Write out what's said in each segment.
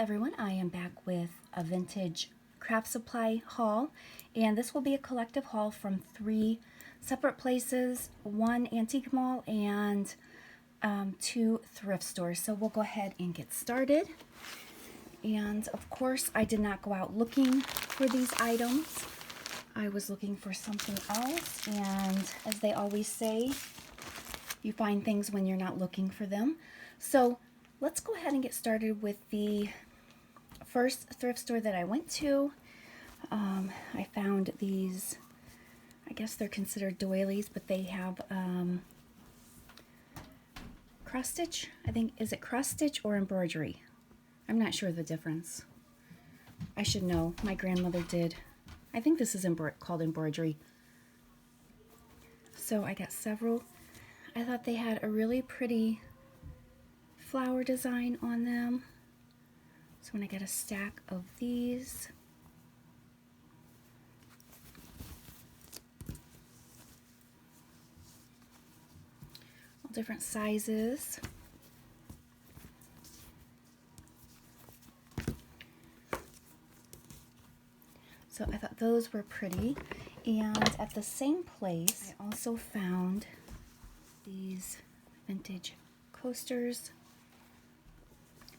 everyone, I am back with a vintage craft supply haul, and this will be a collective haul from 3 separate places, 1 antique mall and 2 thrift stores. So we'll go ahead and get started. And of course I did not go out looking for these items. I was looking for something else, and as they always say, you find things when you're not looking for them. So let's go ahead and get started with the first thrift store that I went to. I found these, I guess they're considered doilies, but they have cross stitch. I think, is it cross stitch or embroidery? I'm not sure the difference. I should know. My grandmother did. I think this is called embroidery. So I got several. I thought they had a really pretty flower design on them. So when I get a stack of these, all different sizes. So I thought those were pretty. And at the same place, I also found these vintage coasters,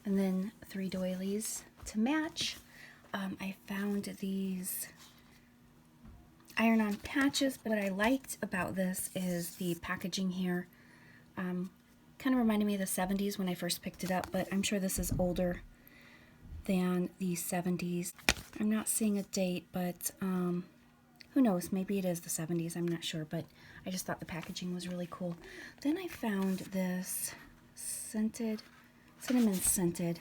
and then 3 doilies to match. I found these iron-on patches, but what I liked about this is the packaging here. Kind of reminded me of the 70s when I first picked it up, but I'm sure this is older than the 70s. I'm not seeing a date, but who knows, maybe it is the 70s, I'm not sure, but I just thought the packaging was really cool. Then I found this cinnamon scented,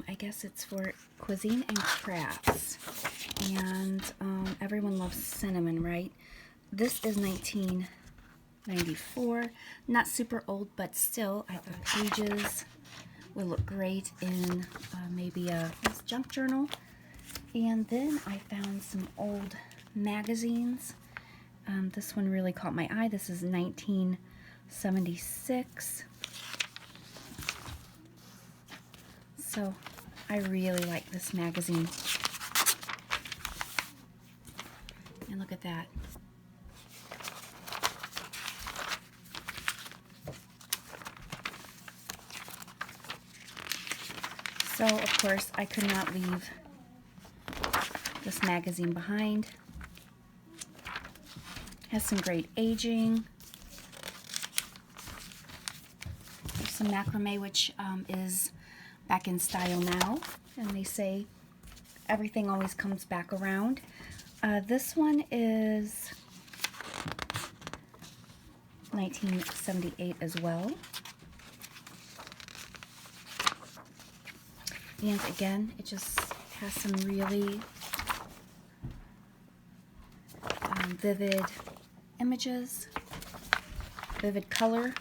I guess it's for cuisine and crafts, and everyone loves cinnamon, right? This is 1994, not super old, but still I thought pages would look great in maybe a junk journal. And then I found some old magazines. This one really caught my eye. This is 1976. So I really like this magazine. And look at that. So of course I could not leave this magazine behind. Has some great aging. There's some macrame, which is back in style now, and they say everything always comes back around. This one is 1978 as well. And again, it just has some really vivid images, vivid color.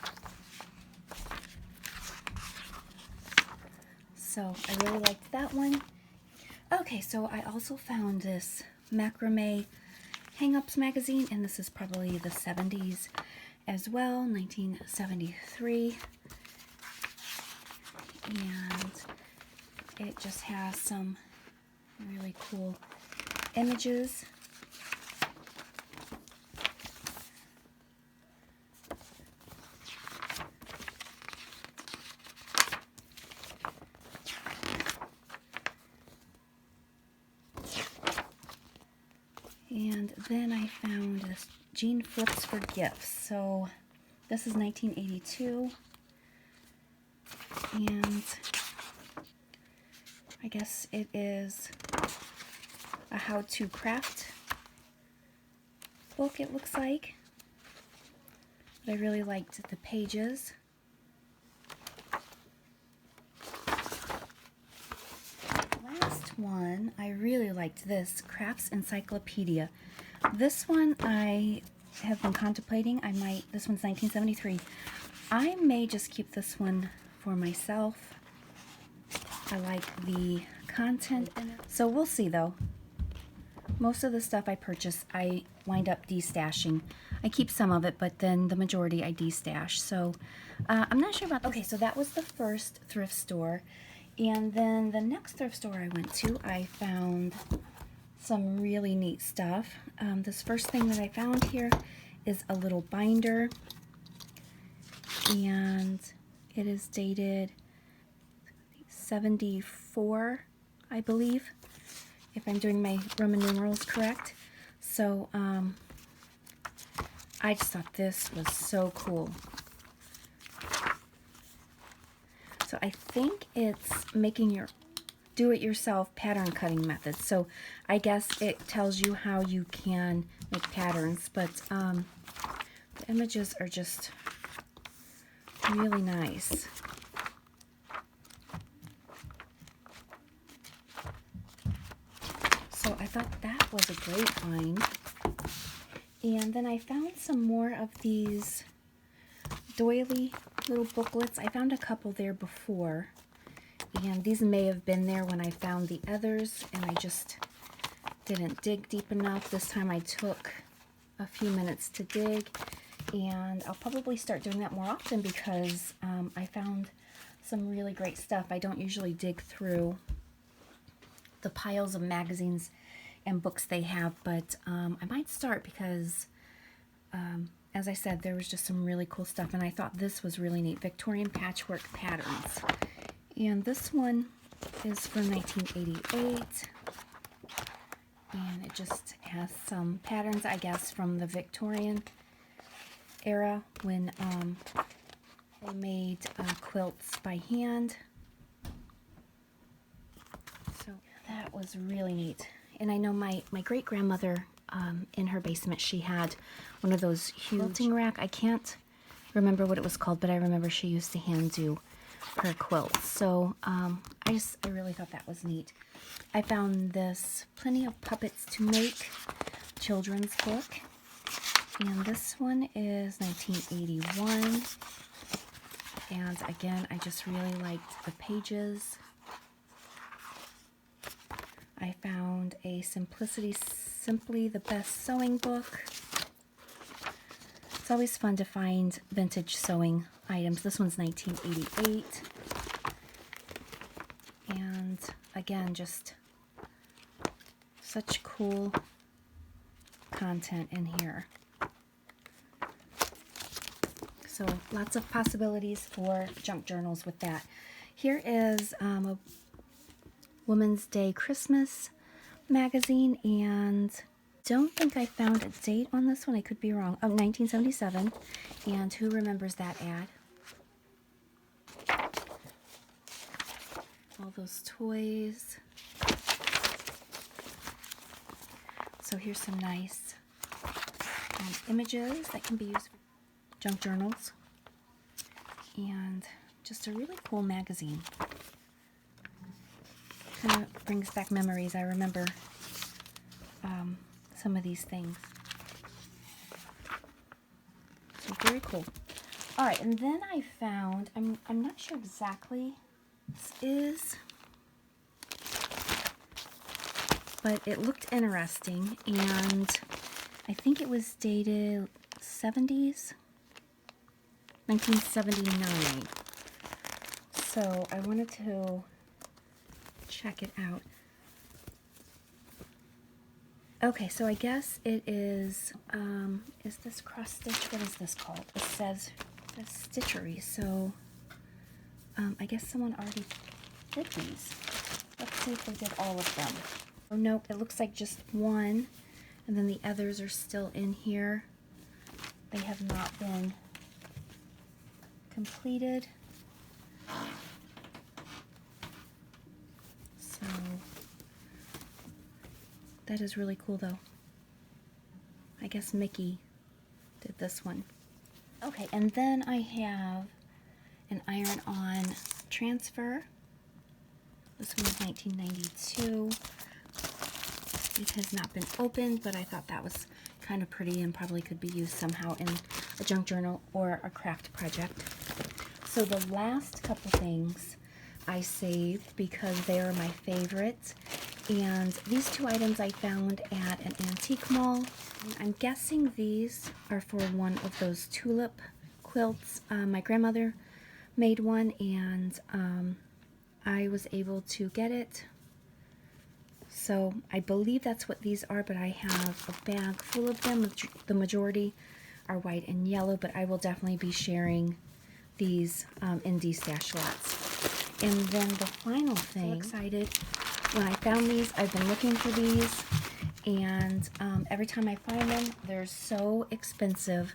So I really liked that one. Okay, so I also found this Macrame Hang-Ups magazine, and this is probably the 70s as well, 1973. And it just has some really cool images. And then I found this Jean Flips for Gifts. So this is 1982. And I guess it is a how-to craft book, it looks like. But I really liked the pages. Last one, I really liked this Crafts Encyclopedia. This one I have been contemplating. This one's 1973. I may just keep this one for myself. I like the content in it. So we'll see though. most of the stuff I purchase, I wind up destashing. I keep some of it, but then the majority I destash. So I'm not sure about this. Okay, so that was the first thrift store. And then the next thrift store I went to, I found some really neat stuff. This first thing that I found here is a little binder. And it is dated 74, I believe, if I'm doing my Roman numerals correct. So I just thought this was so cool. So I think it's making your do-it-yourself pattern cutting method. So I guess it tells you how you can make patterns, but the images are just really nice. So I thought that was a great find. And then I found some more of these doily little booklets. I found a couple there before, and these may have been there when I found the others, and I just didn't dig deep enough. This time I took a few minutes to dig, and I'll probably start doing that more often because I found some really great stuff. I don't usually dig through the piles of magazines and books they have, but I might start because as I said, there was just some really cool stuff, and I thought this was really neat. Victorian patchwork patterns. And this one is from 1988, and it just has some patterns, I guess, from the Victorian era when they made quilts by hand. So that was really neat. And I know my great-grandmother, in her basement, she had one of those huge quilting rack. I can't remember what it was called, but I remember she used to hand do her quilts. So I really thought that was neat. I found this Plenty of Puppets to Make children's book. And this one is 1981. And again, I just really liked the pages. I found a Simply the Best Sewing book. It's always fun to find vintage sewing items. This one's 1988. And again, just such cool content in here. So lots of possibilities for junk journals with that. Here is a Women's Day Christmas magazine, and don't think I found a date on this one. I could be wrong. 1977. And who remembers that ad? All those toys. So here's some nice images that can be used for junk journals. And just a really cool magazine. Kind of brings back memories. I remember some of these things. So very cool. All right, and then I found, I'm not sure exactly what this is, but it looked interesting, and I think it was dated 70s, 1979. So I wanted to check it out. Okay, so I guess it is this cross stitch? What is this called? It says stitchery, so I guess someone already did these. Let's see if they did all of them. Oh, nope, it looks like just one, and then the others are still in here. They have not been completed. So that is really cool, though. I guess Mickey did this one. Okay, and then I have an iron-on transfer. This one is 1992. It has not been opened, but I thought that was kind of pretty and probably could be used somehow in a junk journal or a craft project. So the last couple things I saved because they are my favorites. And these two items I found at an antique mall. I'm guessing these are for one of those tulip quilts. My grandmother made one, and I was able to get it. So I believe that's what these are, but I have a bag full of them. The majority are white and yellow, but I will definitely be sharing these in D-stash lots. And then the final thing, so excited. When I found these, I've been looking for these, and every time I find them, they're so expensive.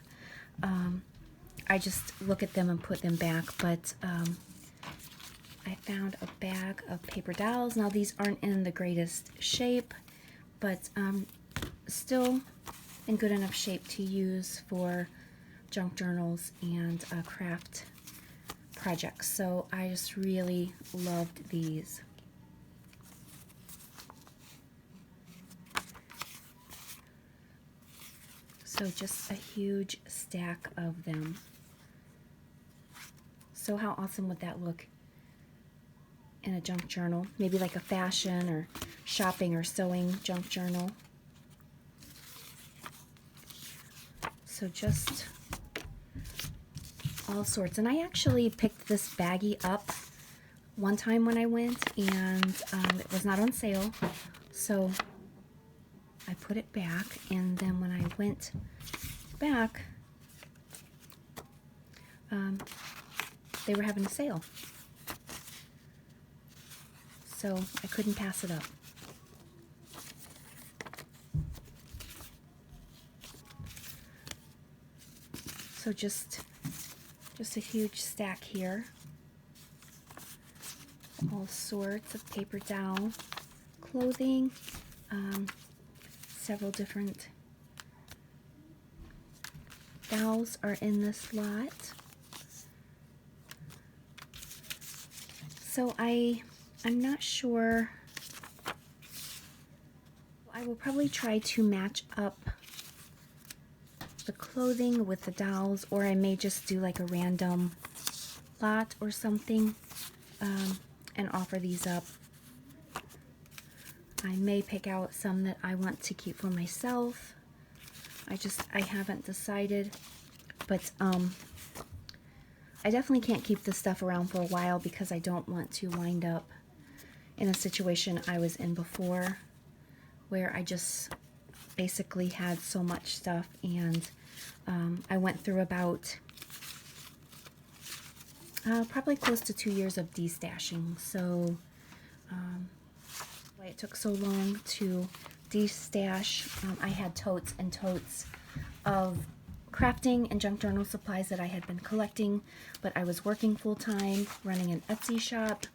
I just look at them and put them back, but I found a bag of paper dowels. Now these aren't in the greatest shape, but still in good enough shape to use for junk journals and craft projects. So I just really loved these. So just a huge stack of them. So how awesome would that look in a junk journal? Maybe like a fashion or shopping or sewing junk journal. So just all sorts. And I actually picked this baggie up one time when I went, and it was not on sale. So I put it back, and then when I went back, they were having a sale. So I couldn't pass it up. So just a huge stack here. All sorts of paper towel, clothing, several different dowels are in this lot. So I'm not sure. I will probably try to match up the clothing with the dowels, or I may just do like a random lot or something and offer these up. I may pick out some that I want to keep for myself. I haven't decided, but I definitely can't keep this stuff around for a while because I don't want to wind up in a situation I was in before where I just basically had so much stuff, and I went through about probably close to 2 years of de-stashing. So why it took so long to de-stash, I had totes and totes of crafting and junk journal supplies that I had been collecting, but I was working full-time, running an Etsy shop,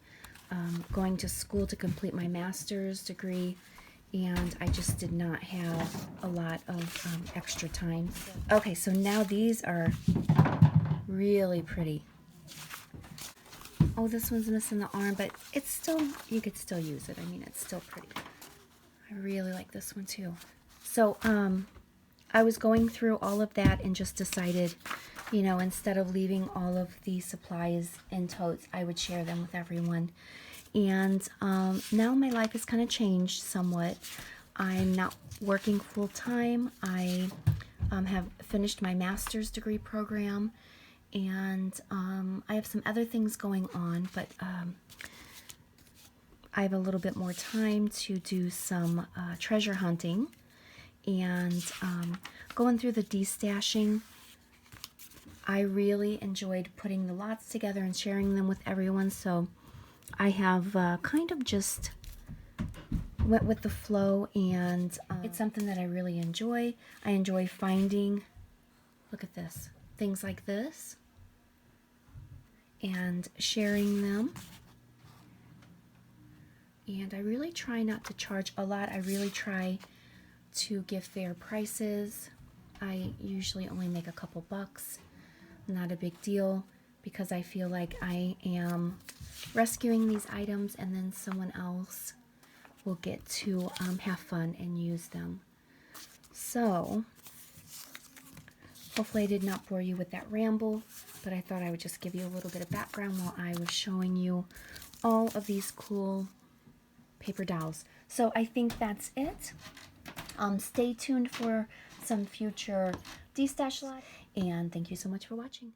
going to school to complete my master's degree, and I just did not have a lot of extra time. Okay, so now these are really pretty. Oh, this one's missing the arm, but it's still, you could still use it. I mean, it's still pretty. I really like this one too. So I was going through all of that and just decided, you know, instead of leaving all of the supplies in totes, I would share them with everyone. And now my life has kind of changed somewhat. I'm not working full-time. I have finished my master's degree program, and I have some other things going on, but I have a little bit more time to do some treasure hunting and going through the de-stashing. I really enjoyed putting the lots together and sharing them with everyone, so I have kind of just went with the flow, and it's something that I really enjoy. I enjoy finding, look at this, things like this, and sharing them. And I really try not to charge a lot. I really try to give fair prices. I usually only make a couple bucks, not a big deal, because I feel like I am rescuing these items and then someone else will get to have fun and use them. So hopefully I did not bore you with that ramble, but I thought I would just give you a little bit of background while I was showing you all of these cool paper dowels. So I think that's it. Stay tuned for some future destash live, and thank you so much for watching.